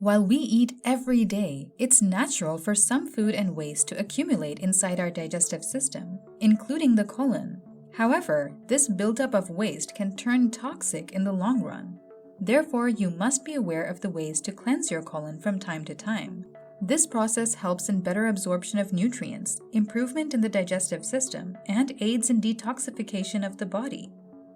While we eat every day, it's natural for some food and waste to accumulate inside our digestive system, including the colon. However, this buildup of waste can turn toxic in the long run. Therefore, you must be aware of the ways to cleanse your colon from time to time. This process helps in better absorption of nutrients, improvement in the digestive system, and aids in detoxification of the body.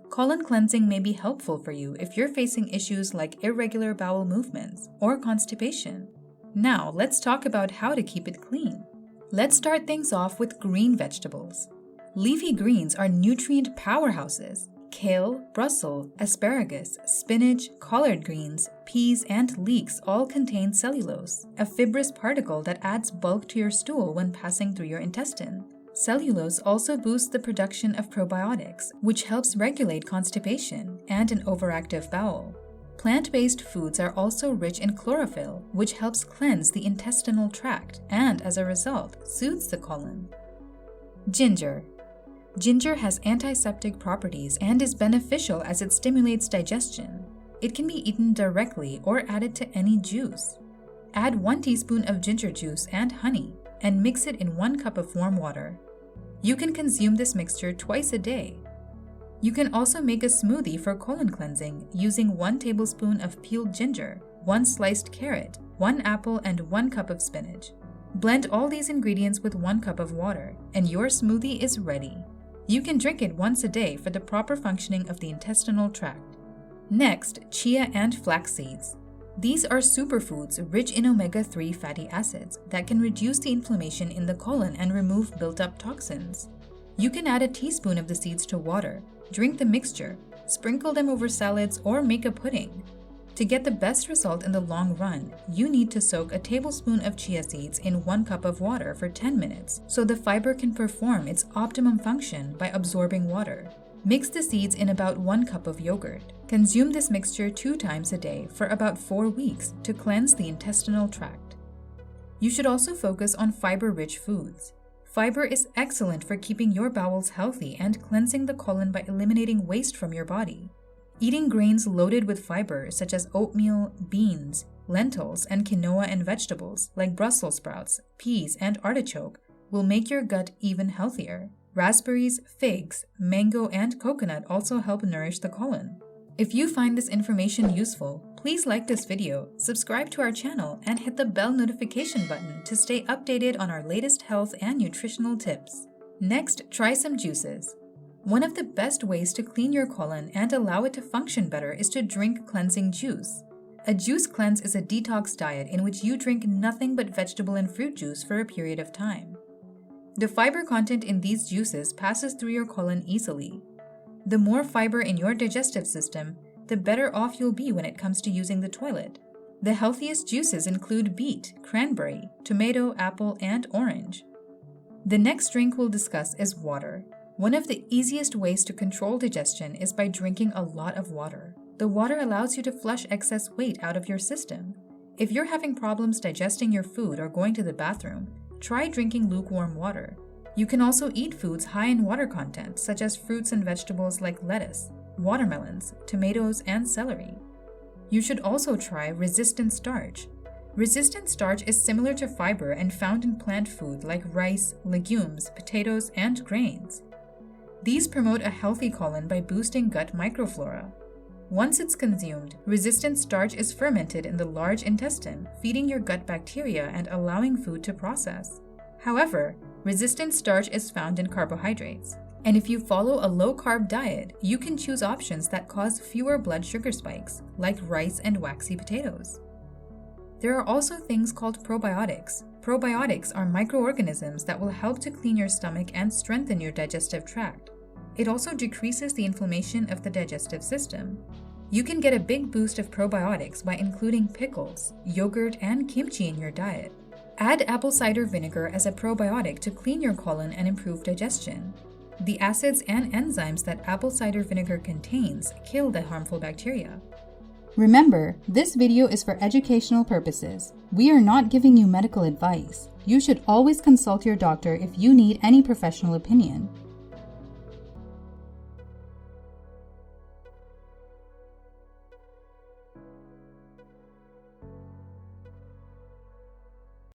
Colon cleansing may be helpful for you if you're facing issues like irregular bowel movements or constipation. Now, let's talk about how to keep it clean. Let's start things off with green vegetables. Leafy greens are nutrient powerhouses. Kale, Brussel, asparagus, spinach, collard greens, peas, and leeks all contain cellulose, a fibrous particle that adds bulk to your stool when passing through your intestine. Cellulose also boosts the production of probiotics, which helps regulate constipation and an overactive bowel. Plant-based foods are also rich in chlorophyll, which helps cleanse the intestinal tract and, as a result, soothes the colon. Ginger. Ginger has antiseptic properties and is beneficial as it stimulates digestion. It can be eaten directly or added to any juice. Add 1 teaspoon of ginger juice and honey and mix it in 1 cup of warm water. You can consume this mixture twice a day. You can also make a smoothie for colon cleansing using 1 tablespoon of peeled ginger, 1 sliced carrot, 1 apple, and 1 cup of spinach. Blend all these ingredients with 1 cup of water, and your smoothie is ready. You can drink it once a day for the proper functioning of the intestinal tract. Next, chia and flax seeds. These are superfoods rich in omega-3 fatty acids that can reduce the inflammation in the colon and remove built-up toxins. You can add a teaspoon of the seeds to water, drink the mixture, sprinkle them over salads, or make a pudding. To get the best result in the long run, you need to soak a tablespoon of chia seeds in 1 cup of water for 10 minutes so the fiber can perform its optimum function by absorbing water. Mix the seeds in about 1 cup of yogurt. Consume this mixture 2 times a day for about 4 weeks to cleanse the intestinal tract. You should also focus on fiber-rich foods. Fiber is excellent for keeping your bowels healthy and cleansing the colon by eliminating waste from your body. Eating grains loaded with fiber such as oatmeal, beans, lentils, and quinoa and vegetables like Brussels sprouts, peas, and artichoke will make your gut even healthier. Raspberries, figs, mango, and coconut also help nourish the colon. If you find this information useful, please like this video, subscribe to our channel, and hit the bell notification button to stay updated on our latest health and nutritional tips. Next, try some juices. One of the best ways to clean your colon and allow it to function better is to drink cleansing juice. A juice cleanse is a detox diet in which you drink nothing but vegetable and fruit juice for a period of time. The fiber content in these juices passes through your colon easily. The more fiber in your digestive system, the better off you'll be when it comes to using the toilet. The healthiest juices include beet, cranberry, tomato, apple, and orange. The next drink we'll discuss is water. One of the easiest ways to control digestion is by drinking a lot of water. The water allows you to flush excess weight out of your system. If you're having problems digesting your food or going to the bathroom, try drinking lukewarm water. You can also eat foods high in water content, such as fruits and vegetables like lettuce, watermelons, tomatoes, and celery. You should also try resistant starch. Resistant starch is similar to fiber and found in plant food like rice, legumes, potatoes, and grains. These promote a healthy colon by boosting gut microflora. Once it's consumed, resistant starch is fermented in the large intestine, feeding your gut bacteria and allowing food to process. However, resistant starch is found in carbohydrates, and if you follow a low-carb diet, you can choose options that cause fewer blood sugar spikes, like rice and waxy potatoes. There are also things called probiotics. Probiotics are microorganisms that will help to clean your stomach and strengthen your digestive tract. It also decreases the inflammation of the digestive system. You can get a big boost of probiotics by including pickles, yogurt, and kimchi in your diet. Add apple cider vinegar as a probiotic to clean your colon and improve digestion. The acids and enzymes that apple cider vinegar contains kill the harmful bacteria. Remember, this video is for educational purposes. We are not giving you medical advice. You should always consult your doctor if you need any professional opinion.